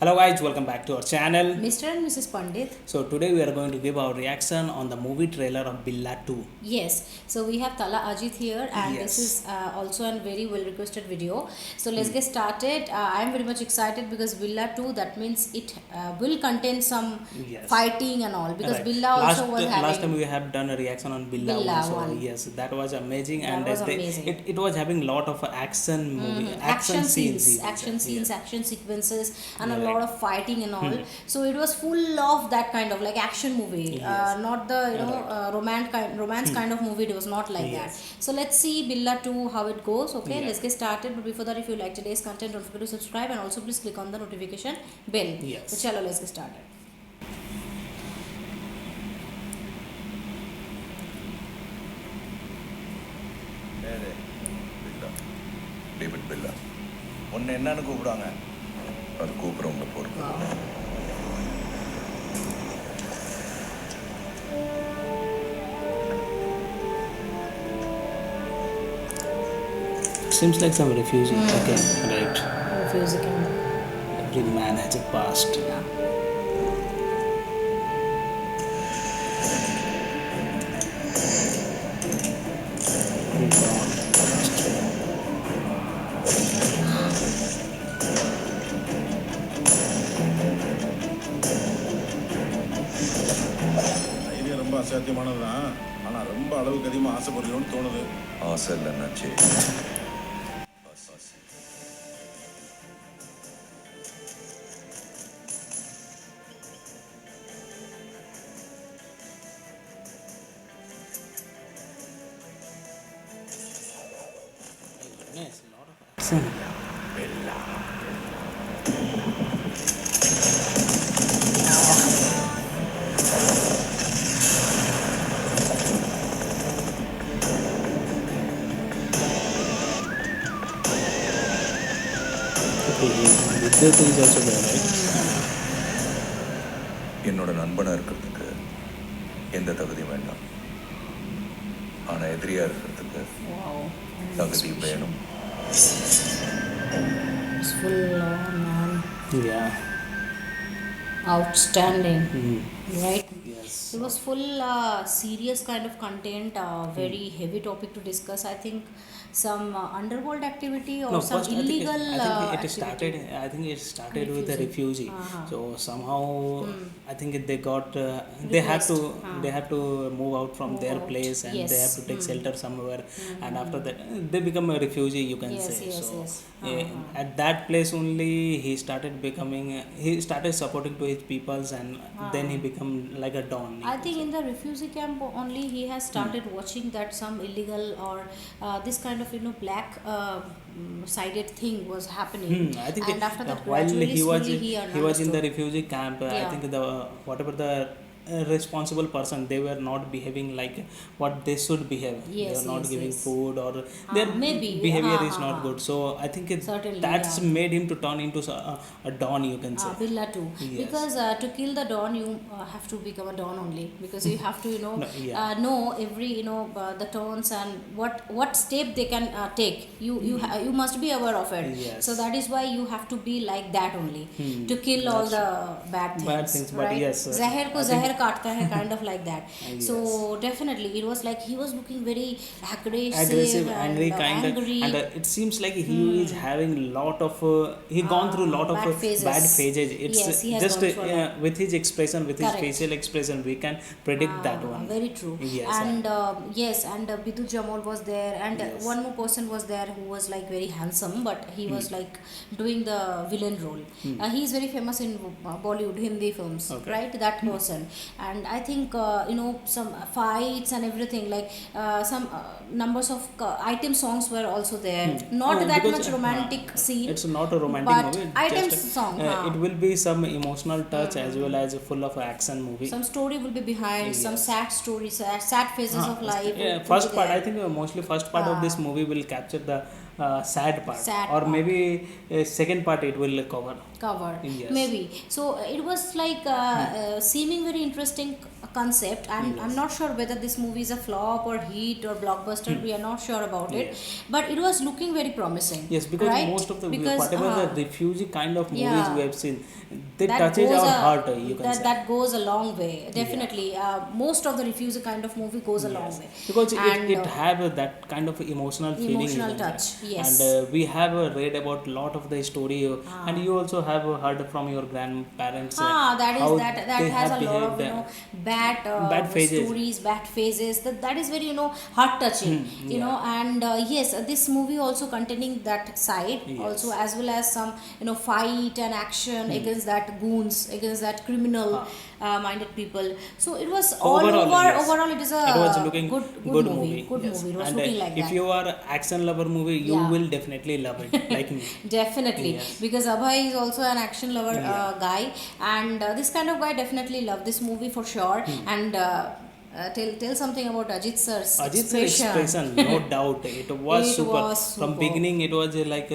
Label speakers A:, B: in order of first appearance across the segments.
A: Hello guys, welcome back to our channel.
B: Mr. and Mrs. Pandit.
A: So today we are going to give our reaction on the movie trailer of Billa 2.
B: Yes, so we have Tala Ajit here, and this
A: Yes.
B: is also a very well requested video. So let's get started. I am very much excited because Billa 2, that means it will contain some
A: Yes.
B: fighting and all, because
A: Right.
B: Billa also was having.
A: Last time we have done a reaction on Billa,
B: Billa
A: 1. So
B: 1.
A: yes, that was amazing,
B: That
A: and
B: was amazing.
A: it was having lot of action movie,
B: Action scenes,
A: you can
B: action
A: say.
B: scenes,
A: Yes.
B: action sequences, and a
A: Right.
B: lot of fighting and all. So it was full of that kind of like action movie,
A: Yes.
B: not the
A: Right.
B: romance kind of movie. It was not like
A: Yes.
B: that. So let's see Billa 2 how it goes. Okay,
A: Yeah.
B: let's get started. But before that, if you like today's content, don't forget to subscribe and also please click on the notification bell.
A: Yes.
B: So chalo, let's get started.
C: ஏது பில்லா David பில்லா உன்னை என்னன்னு கூப்பிடுவாங்க அது கூப்பிடுறவங்க பொறுப்பு
A: Seems like some refugee. Okay, right.
B: Music and
A: Every man has a past.
B: yeah.
D: தைரியம் ரொம்ப அசாத்தியமானது தான் ஆனால் ரொம்ப அளவுக்கு அதிகமாக ஆசைப்படுறோன்னு தோணுது.
C: ஆசை இல்லைன்னாச்சு
A: Yes, a lot of action. Okay, Vidyut is also there, right?
C: என்னோட நண்பனா இருக்கிறதுக்கு எந்த தகுதியும் வேண்டாம் ஆனா எதிரியா இருக்கிறதுக்கு
B: Wow.
C: தகுதி வேணும்
B: It's full on, man.
A: Yeah.
B: Outstanding.
A: Mm.
B: Right?
A: Yes.
B: It was full serious kind of content, very heavy topic to discuss. I think some underworld activity or
A: No,
B: some
A: first
B: illegal
A: I think it
B: activity.
A: started. I think it started with a refugee. So somehow I think they got they have to they have to move out from
B: Move
A: their
B: out.
A: place and they
B: Yes.
A: have to take shelter somewhere. And after that they become a refugee. You can
B: Yes,
A: say.
B: yes,
A: So
B: yes.
A: at that place only he started becoming. He started supporting to his peoples and then he become like a don. you
B: I
A: can
B: think
A: say.
B: in the refugee camp only he has started watching that some illegal or this kind of black sided thing was happening.
A: I think
B: and after that
A: while
B: gradually
A: he was
B: slowly
A: he was in the
B: understood.
A: refugee camp, I
B: Yeah.
A: think the whatever the responsible person, they were not behaving like what they should behave. They
B: Yes,
A: were not
B: yes,
A: giving
B: yes.
A: food or their
B: Maybe.
A: behavior is
B: Ah,
A: not
B: ah,
A: good. So I think
B: Certainly,
A: that's
B: yeah.
A: made him to turn into a don, you can say.
B: Billa too,
A: Yes.
B: because to kill the don you have to become a don only, because you have to
A: No, yeah.
B: know every the turns and what step they can take. You must be aware of it.
A: Yes.
B: So that is why you have to be like that only to kill all
A: That's
B: the bad things.
A: Bad things, but
B: right?
A: yes,
B: Zahir ko
A: I think-
B: zahir kaatta hai, kind of like that.
A: Yes.
B: So definitely it was like he was looking very
A: Aggressive, angry
B: and,
A: kind
B: angry.
A: and it seems like he is having lot of he gone through lot of
B: bad phases.
A: bad phases. It's
B: Yes, he has
A: just
B: gone through a lot.
A: with his expression, with his
B: Correct.
A: facial expression, we can predict that one.
B: Very true.
A: Yes,
B: And yes, and Bidu Jamal was there, and
A: Yes.
B: one more person was there who was like very handsome, but he was like doing the villain role. He is very famous in Bollywood, Hindi films,
A: Okay.
B: right? That person. And I think some fights and everything, like some numbers of item songs were also there. Not
A: No,
B: that
A: because,
B: much romantic scene.
A: It's not a romantic
B: but
A: movie.
B: item
A: just,
B: song.
A: it will be some emotional touch as well as full of action movie.
B: Some story will be behind, some
A: Yes.
B: sad stories, sad phases of life.
A: Yeah,
B: will
A: first
B: be
A: part,
B: there.
A: I think mostly first part of this movie will capture the sad part,
B: Sad
A: or
B: part.
A: maybe second part it will cover.
B: cover.
A: Yes.
B: Maybe so it was like seeming very interesting concept. I'm not sure whether this movie is a flop or hit or blockbuster. We are not sure about it,
A: Yes.
B: but it was looking very promising.
A: Yes, because
B: right?
A: most of the
B: Because,
A: whatever the refugee kind of movies
B: yeah.
A: we have seen, they
B: that
A: touches
B: goes
A: our
B: a-
A: heart. You can say.
B: that goes a long way, definitely. Most of the refugee kind of movie goes a long
A: Yes.
B: way,
A: Because
B: and
A: it have that kind of emotional feeling.
B: emotional
A: you can
B: touch,
A: say.
B: yes.
A: And we have read about lot of the story, and you also have heard from your grandparents.
B: that
A: how
B: is that
A: they
B: has
A: have
B: a lot of
A: behaved,
B: bad
A: bad phases.
B: stories, bad phases. That is very heart touching. You know, and yes, this movie also containing that side,
A: Yes.
B: also, as well as some fight and action against that goons, against that criminal minded people. So it was all
A: Overall,
B: over.
A: yes.
B: Overall, it is a
A: It was looking
B: good movie. Good
A: yes.
B: movie. It was
A: And
B: looking like
A: if
B: that.
A: you are action lover movie, you
B: Yeah.
A: will definitely love it, like me.
B: Definitely,
A: Yes.
B: because Abhay is also an action lover guy, and this kind of guy definitely loved this movie for sure. And tell something about Ajit sir's
A: Ajit sir expression, no doubt, it was
B: It
A: super.
B: was
A: From
B: superb.
A: beginning, it was like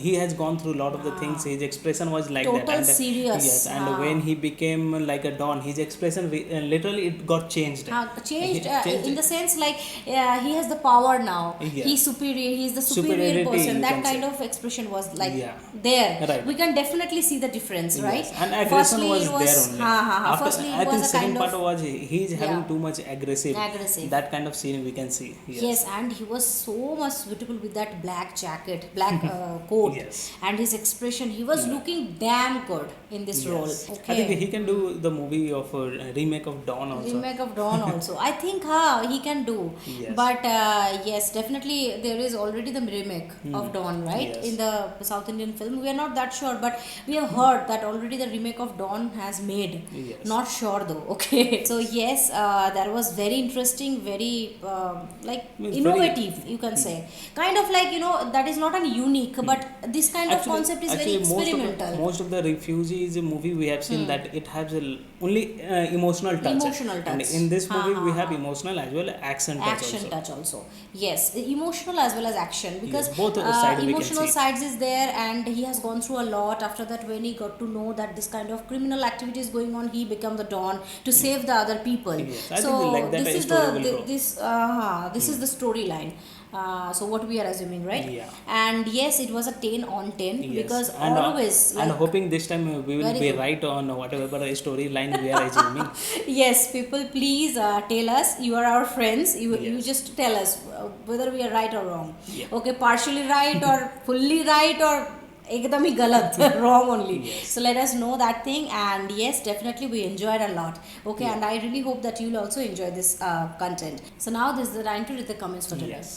A: he has gone through a lot of the things. His expression was like
B: Total
A: that. And
B: serious.
A: yes, and when he became like a don, his expression literally it got changed.
B: Changed,
A: Changed.
B: in the sense like he has the power now.
A: Yeah.
B: He's superior. He's the superior
A: Superiority,
B: person.
A: you
B: That
A: can
B: kind
A: say.
B: of expression was like
A: Yeah.
B: there.
A: Right.
B: We can definitely see the difference, right?
A: Yes. And aggression
B: Firstly,
A: was
B: it was,
A: there only. After,
B: Firstly,
A: I
B: it
A: think
B: was a
A: second
B: kind
A: part
B: of
A: was he is having
B: Yeah.
A: too much aggressive.
B: Aggressive.
A: That kind of scene we can see.
B: Yes, and he was so much suitable with that black jacket, black coat,
A: Yes.
B: and his expression. He was looking damn good in this role.
A: Yes.
B: Okay.
A: I think he can do the movie of remake of Dawn also.
B: Remake of Dawn also. I think he can do.
A: Yes.
B: But yes, definitely there is already the remake of Dawn, right?
A: Yes.
B: In the South Indian film. We are not that sure, but we have heard that already the remake of Dawn has made.
A: Yes.
B: Not sure though. Okay. So yes, that was very interesting, very like
A: Means
B: innovative, you can say. Kind of like, that is not an unique, but this kind of concept is very experimental.
A: Most of the refugees movie we have seen that it has only emotional touch.
B: Emotional touch.
A: And in this movie we have emotional as well as action touch
B: Action
A: also.
B: touch also. Yes, emotional as well as action, because
A: Yes, both side we can
B: emotional
A: see.
B: sides is there, and he has gone through a lot. After that, when he got to know that this kind of criminal activity is going on, he became the Don to save the other people.
A: Yes, I
B: so
A: think like that
B: this
A: a
B: is
A: story will grow.
B: this is the storyline. So what we are assuming, right?
A: Yeah.
B: And yes, it was a 10 on 10
A: Yes.
B: because
A: and,
B: always
A: and
B: like,
A: hoping this time we will
B: Very
A: be
B: good.
A: right on whatever storyline we are assuming.
B: yes, people, please tell us. You are our friends. You
A: Yes.
B: just tell us whether we are right or wrong.
A: Yeah.
B: Okay, partially right or fully right or ekdam hi galat, wrong only.
A: Yes.
B: So let us know that thing. And yes, definitely we enjoyed a lot. Okay, and I really hope that you will also enjoy this content. So now this is the time to read the comments for today.
A: Yes.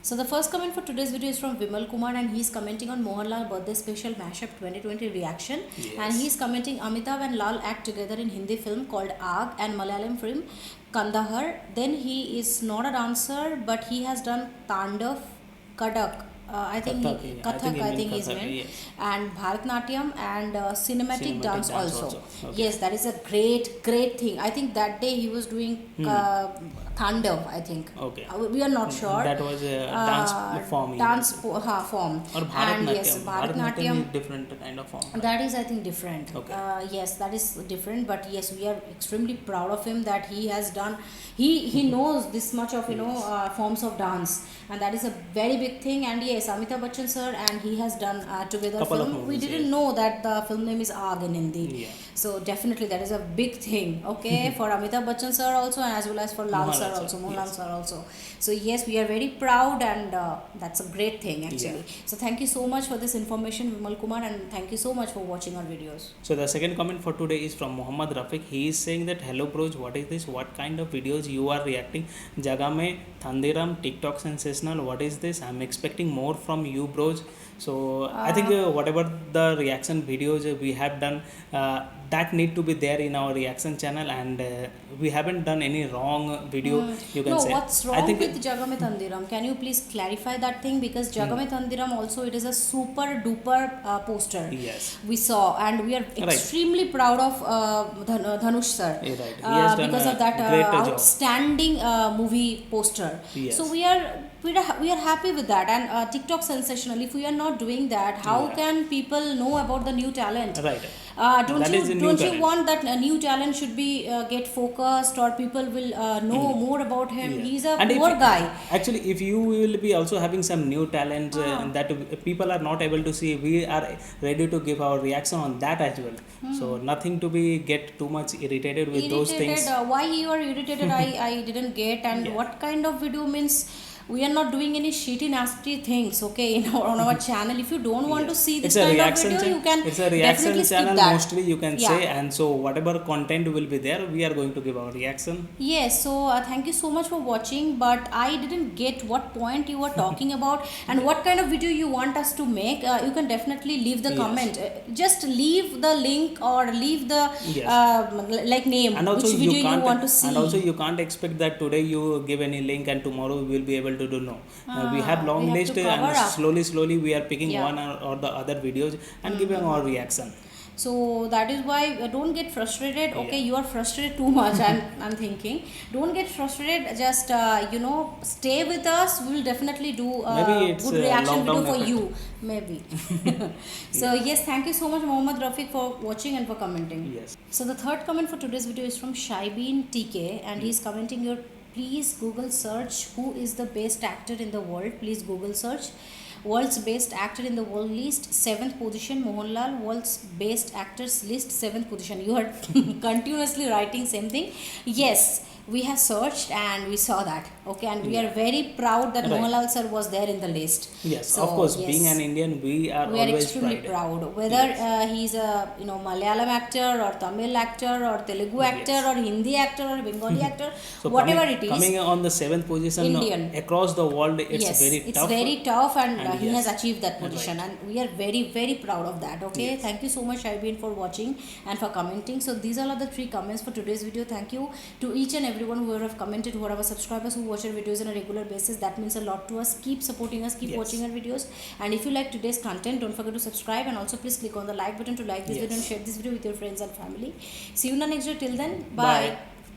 B: So the first comment for today's video is from Vimal Kumar, and he's commenting on Mohanlal birthday special mashup 2020 reaction.
A: Yes.
B: And he's commenting Amitabh and Lal act together in Hindi film called Aag and Malayalam film Kandahar. Then he is not a dancer, but he has done Tandav, Kadak. I think
A: Kathak,
B: he,
A: yeah. I
B: Kathak,
A: think he
B: I think
A: meant
B: he's
A: Kathak,
B: meant,
A: yes.
B: and Bharatnatyam and cinematic dance also.
A: Okay.
B: Yes, that is a great thing. I think that day he was doing Tandav, I think.
A: Okay.
B: We are not sure.
A: That was a dance form. you
B: Dance
A: can say.
B: form.
A: Or
B: And
A: Bharatnatyam.
B: yes,
A: Bharatnatyam
B: Bharatnatyam.
A: is different kind of form.
B: That is, I think, different.
A: Okay.
B: Yes, that is different. But yes, we are extremely proud of him that he has done. He knows this much of forms of dance, and that is a very big thing. And yes, Amitabh Bachchan sir and he has done together
A: Couple of
B: film. We
A: movies,
B: didn't
A: yes.
B: know that the film name is Aag in Hindi.
A: Yeah.
B: So definitely that is a big thing. Okay, for Amitabh Bachchan sir also, and as well as for Lal sir
A: Mohanlal
B: also,
A: sir,
B: Mohanlal
A: yes.
B: sir also. So yes, we are very proud, and that's a great thing actually. So thank you so much for this information, Vimal Kumar, and thank you so much for watching our videos.
A: So the second comment for today is from Muhammad Rafiq. He is saying that hello bros, what is this? What kind of videos you are reacting? Jagame, Thandiram, TikTok sensational. What is this? I'm expecting more from you bros. So I think whatever the reaction videos we have done, that need to be there in our reaction channel, and we haven't done any wrong video, you can
B: no,
A: say.
B: what's
A: I
B: wrong
A: think
B: with Jagame Thandiram? Can you please clarify that thing? Because Jagame Thandiram also, it is a super duper poster.
A: Yes.
B: We saw, and we are extremely proud of Dhanush sir.
A: Yeah, right. He has done
B: because
A: a
B: of that
A: great job.
B: outstanding movie poster.
A: Yes.
B: So we are happy with that, and TikTok sensational. If we are not doing that, how
A: Yeah.
B: can people know about the new talent?
A: Right.
B: Don't
A: That is a new
B: you
A: talent.
B: want that a new talent should be get focused, or people will know more about him?
A: Yeah.
B: He's a
A: And if
B: poor
A: you-
B: guy.
A: Actually, if you will be also having some new talent that people are not able to see, we are ready to give our reaction on that as well. So nothing to be get too much irritated with those things.
B: Why you are irritated? I didn't get. And
A: Yeah.
B: what kind of video means? We are not doing any shitty nasty things, okay, on our channel. If you don't want to see this
A: It's a
B: kind of
A: reaction
B: video, you can
A: it's a reaction
B: definitely skip
A: channel
B: that.
A: mostly, you can
B: Yeah.
A: say, and so whatever content will be there, we are going to give our reaction.
B: Yes, so thank you so much for watching, but I didn't get what point you were talking about and what kind of video you want us to make. You can definitely leave the
A: Yes.
B: comment. Just leave the link or leave the
A: Yes.
B: like name,
A: And also
B: which video you want to see.
A: and also you can't expect that today you give any link and tomorrow we will be able to do. No, we have long
B: we have
A: list,
B: to cover
A: and
B: up.
A: slowly we are picking
B: Yeah.
A: one or the other videos and giving our reaction.
B: So that is why don't get frustrated. Okay,
A: Yeah.
B: you are frustrated too much. I'm thinking. Don't get frustrated. Just stay with us. We will definitely do a
A: Maybe it's
B: good reaction video
A: lockdown
B: for
A: effect.
B: you. Maybe. So yes, thank you so much, Mohammad Rafiq, for watching and for commenting.
A: Yes.
B: So the third comment for today's video is from Shaibeen TK, and he's commenting your, please Google search who is the best actor in the world. Please Google search world's best actor in the world list, 7th position Mohanlal. World's best actors list, 7th position. You are continuously writing same thing. Yes, we have searched and we saw that. Okay, and we are very proud that
A: Right.
B: Mohanlal sir was there in the list.
A: Yes,
B: So,
A: of course,
B: yes.
A: being an Indian, we are
B: We are
A: always
B: extremely proud. Whether he's a Malayalam actor or Tamil actor or Telugu actor or Hindi actor or Bengali actor,
A: So
B: whatever
A: coming,
B: it is.
A: coming on the 7th position
B: Indian.
A: across the world, it's
B: Yes,
A: very
B: it's
A: tough.
B: very tough, and
A: And
B: he
A: yes.
B: has achieved that position,
A: Right.
B: and we are very proud of that. Okay,
A: Yes.
B: thank you so much, Shaibeen, for watching and for commenting. So these are all the 3 comments for today's video. Thank you to each and everyone who have commented, who are our subscribers, who watch our videos on a regular basis. That means a lot to us. Keep supporting us, keep
A: Yes.
B: watching our videos, and if you like today's content, don't forget to subscribe, and also please click on the like button to like this
A: Yes.
B: video and share this video with your friends and family. See you in the next video. Till then,
A: Bye.
B: bye.